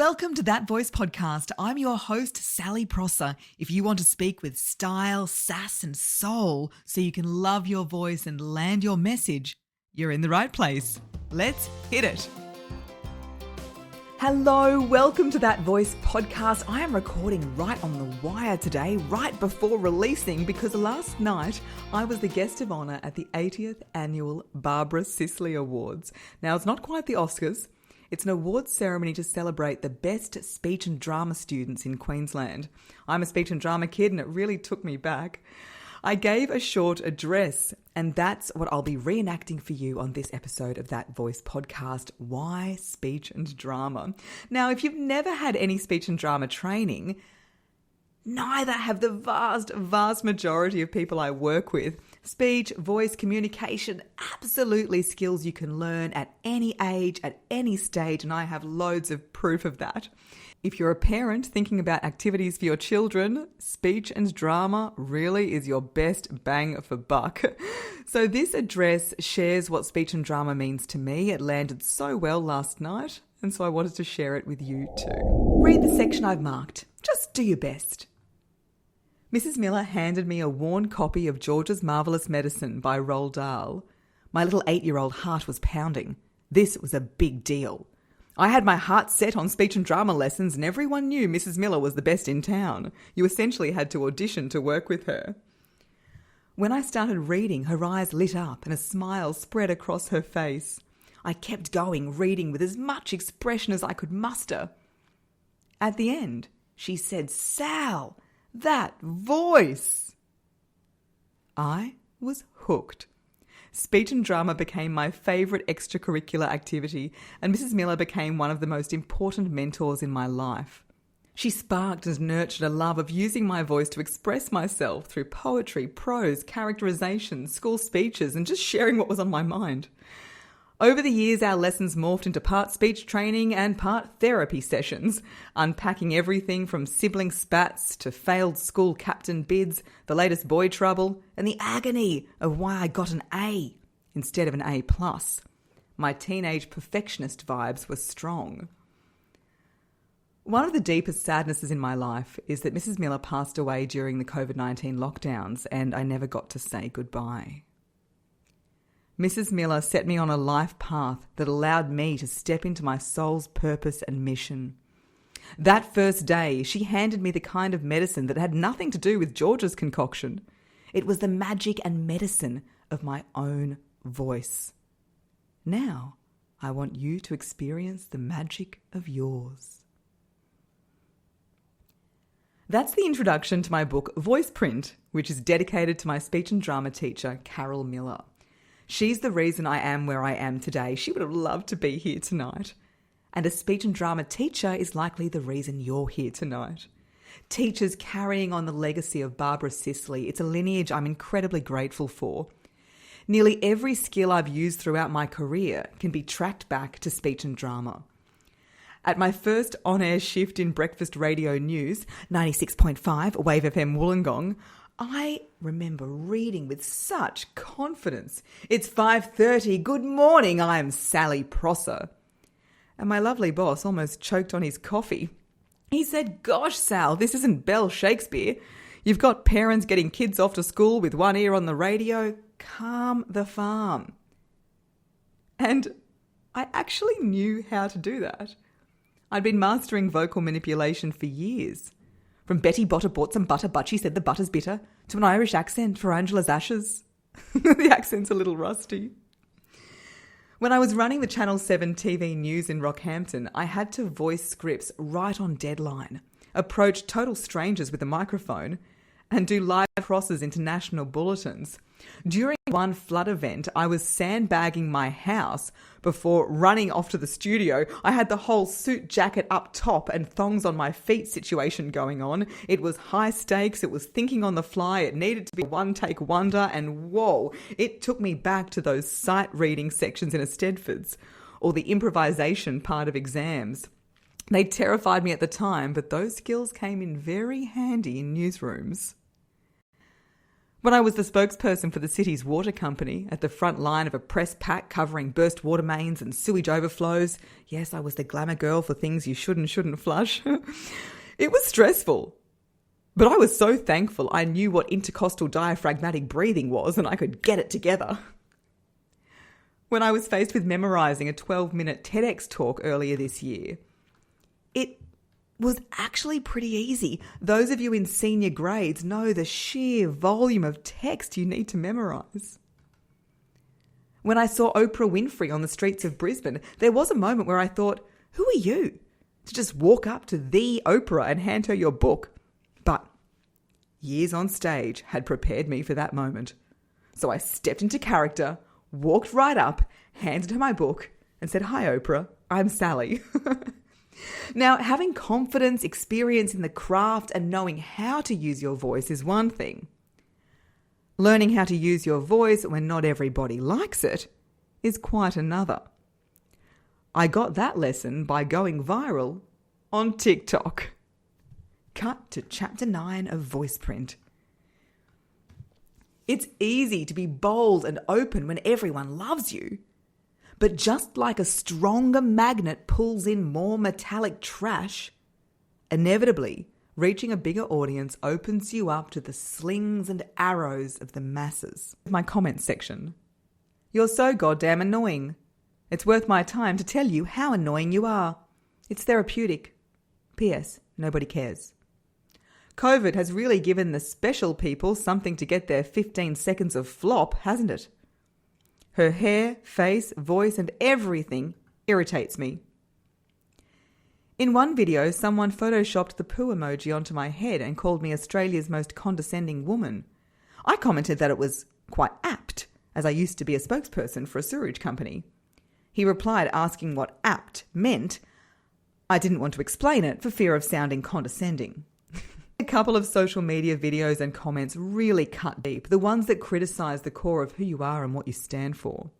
Welcome to That Voice Podcast. I'm your host, Sally Prosser. If you want to speak with style, sass and soul so you can love your voice and land your message, you're in the right place. Let's hit it. Hello, welcome to That Voice Podcast. I am recording right on the wire today, right before releasing, because last night I was the guest of honour at the 80th Annual Barbara Sisley Awards. Now, it's not quite the Oscars. It's an awards ceremony to celebrate the best speech and drama students in Queensland. I'm a speech and drama kid and it really took me back. I gave a short address and that's what I'll be reenacting for you on this episode of That Voice Podcast, Why Speech and Drama. Now, if you've never had any speech and drama training, neither have the vast majority of people I work with. Speech, voice, communication, absolutely skills you can learn at any age, at any stage, and I have loads of proof of that. If you're a parent thinking about activities for your children, speech and drama really is your best bang for buck. So this address shares what speech and drama means to me. It landed so well last night, and so I wanted to share it with you too. Read the section I've marked. Just do your best. Mrs. Miller handed me a worn copy of George's Marvellous Medicine by Roald Dahl. My little 8-year-old heart was pounding. This was a big deal. I had my heart set on speech and drama lessons and everyone knew Mrs. Miller was the best in town. You essentially had to audition to work with her. When I started reading, her eyes lit up and a smile spread across her face. I kept going, reading with as much expression as I could muster. At the end, she said, "Sal, that voice!" I was hooked. Speech and drama became my favourite extracurricular activity, and Mrs. Miller became one of the most important mentors in my life. She sparked and nurtured a love of using my voice to express myself through poetry, prose, characterisation, school speeches, and just sharing what was on my mind. Over the years, our lessons morphed into part speech training and part therapy sessions, unpacking everything from sibling spats to failed school captain bids, the latest boy trouble, and the agony of why I got an A instead of an A+. My teenage perfectionist vibes were strong. One of the deepest sadnesses in my life is that Mrs. Miller passed away during the COVID-19 lockdowns and I never got to say goodbye. Mrs. Miller set me on a life path that allowed me to step into my soul's purpose and mission. That first day, she handed me the kind of medicine that had nothing to do with George's concoction. It was the magic and medicine of my own voice. Now, I want you to experience the magic of yours. That's the introduction to my book, Voice Print, which is dedicated to my speech and drama teacher, Carol Miller. She's the reason I am where I am today. She would have loved to be here tonight. And a speech and drama teacher is likely the reason you're here tonight. Teachers carrying on the legacy of Barbara Sisley. It's a lineage I'm incredibly grateful for. Nearly every skill I've used throughout my career can be tracked back to speech and drama. At my first on-air shift in breakfast radio news, 96.5 Wave FM Wollongong, I remember reading with such confidence. "It's 5:30. Good morning. I'm Sally Prosser." And my lovely boss almost choked on his coffee. He said, "Gosh, Sal, this isn't Bell Shakespeare. You've got parents getting kids off to school with one ear on the radio. Calm the farm." And I actually knew how to do that. I'd been mastering vocal manipulation for years. From Betty Botter bought some butter, but she said the butter's bitter, to an Irish accent for Angela's ashes. The accent's a little rusty. When I was running the Channel 7 TV news in Rockhampton, I had to voice scripts right on deadline, approach total strangers with a microphone, and do live crosses into national bulletins. During one flood event, I was sandbagging my house before running off to the studio. I had the whole suit jacket up top and thongs on my feet situation going on. It was high stakes. It was thinking on the fly. It needed to be a one-take wonder. And whoa, it took me back to those sight reading sections in a Stedfords or the improvisation part of exams. They terrified me at the time, but those skills came in very handy in newsrooms. When I was the spokesperson for the city's water company at the front line of a press pack covering burst water mains and sewage overflows, yes, I was the glamour girl for things you shouldn't flush. It was stressful. But I was so thankful I knew what intercostal diaphragmatic breathing was and I could get it together. When I was faced with memorising a 12-minute TEDx talk earlier this year, it was actually pretty easy. Those of you in senior grades know the sheer volume of text you need to memorise. When I saw Oprah Winfrey on the streets of Brisbane, there was a moment where I thought, who are you to just walk up to the Oprah and hand her your book? But years on stage had prepared me for that moment. So I stepped into character, walked right up, handed her my book and said, "Hi Oprah, I'm Sally." Now, having confidence, experience in the craft and knowing how to use your voice is one thing. Learning how to use your voice when not everybody likes it is quite another. I got that lesson by going viral on TikTok. Cut to chapter 9 of VoicePrint. It's easy to be bold and open when everyone loves you. But just like a stronger magnet pulls in more metallic trash, inevitably, reaching a bigger audience opens you up to the slings and arrows of the masses. My comments section. You're so goddamn annoying. It's worth my time to tell you how annoying you are. It's therapeutic. P.S. Nobody cares. COVID has really given the special people something to get their 15 seconds of flop, hasn't it? Her hair, face, voice and everything irritates me. In one video, someone photoshopped the poo emoji onto my head and called me Australia's most condescending woman. I commented that it was quite apt, as I used to be a spokesperson for a sewage company. He replied asking what apt meant. I didn't want to explain it for fear of sounding condescending. A couple of social media videos and comments really cut deep, the ones that criticise the core of who you are and what you stand for.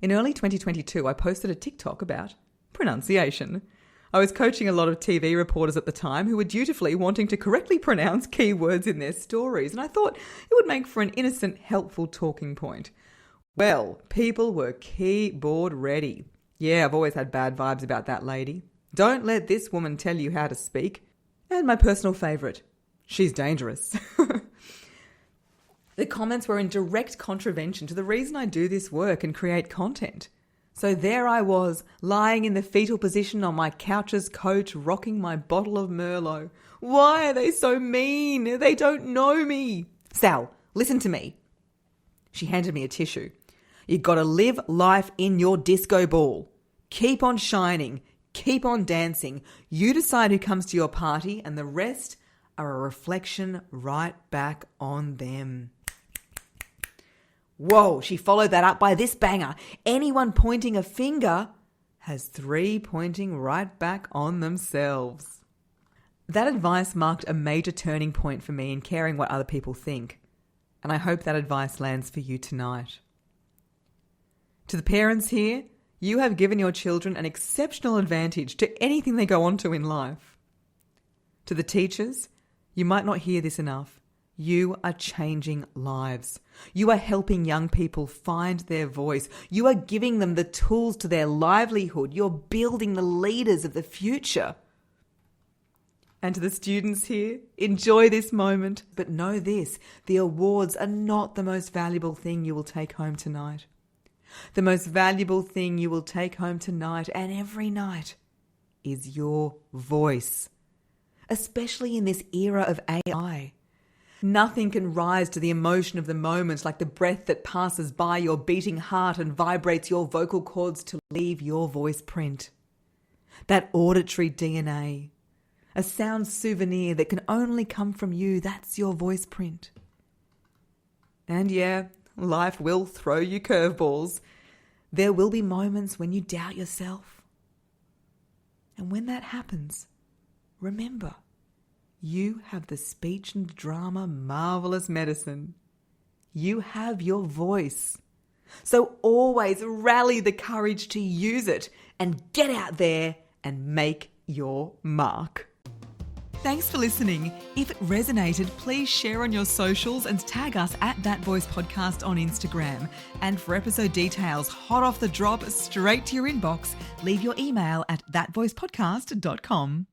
In early 2022, I posted a TikTok about pronunciation. I was coaching a lot of TV reporters at the time who were dutifully wanting to correctly pronounce key words in their stories, and I thought it would make for an innocent, helpful talking point. Well, people were keyboard ready. Yeah, I've always had bad vibes about that lady. Don't let this woman tell you how to speak. And my personal favourite, she's dangerous. The comments were in direct contravention to the reason I do this work and create content. So there I was, lying in the fetal position on my couch's coach, rocking my bottle of Merlot. Why are they so mean? They don't know me. Sal, listen to me. She handed me a tissue. You gotta live life in your disco ball. Keep on shining. Keep on dancing. You decide who comes to your party and the rest are a reflection right back on them. Whoa, she followed that up by this banger. Anyone pointing a finger has 3 pointing right back on themselves. That advice marked a major turning point for me in caring what other people think. And I hope that advice lands for you tonight. To the parents here, you have given your children an exceptional advantage to anything they go on to in life. To the teachers, you might not hear this enough. You are changing lives. You are helping young people find their voice. You are giving them the tools to their livelihood. You're building the leaders of the future. And to the students here, enjoy this moment. But know this, the awards are not the most valuable thing you will take home tonight. The most valuable thing you will take home tonight and every night is your voice, especially in this era of AI. Nothing can rise to the emotion of the moment like the breath that passes by your beating heart and vibrates your vocal cords to leave your voice print. That auditory DNA, a sound souvenir that can only come from you, that's your voice print. And yeah, life will throw you curveballs. There will be moments when you doubt yourself. And when that happens, remember, you have the speech and drama marvelous medicine. You have your voice. So always rally the courage to use it and get out there and make your mark. Thanks for listening. If it resonated, please share on your socials and tag us at That Voice Podcast on Instagram. And for episode details, hot off the drop, straight to your inbox, leave your email at thatvoicepodcast.com.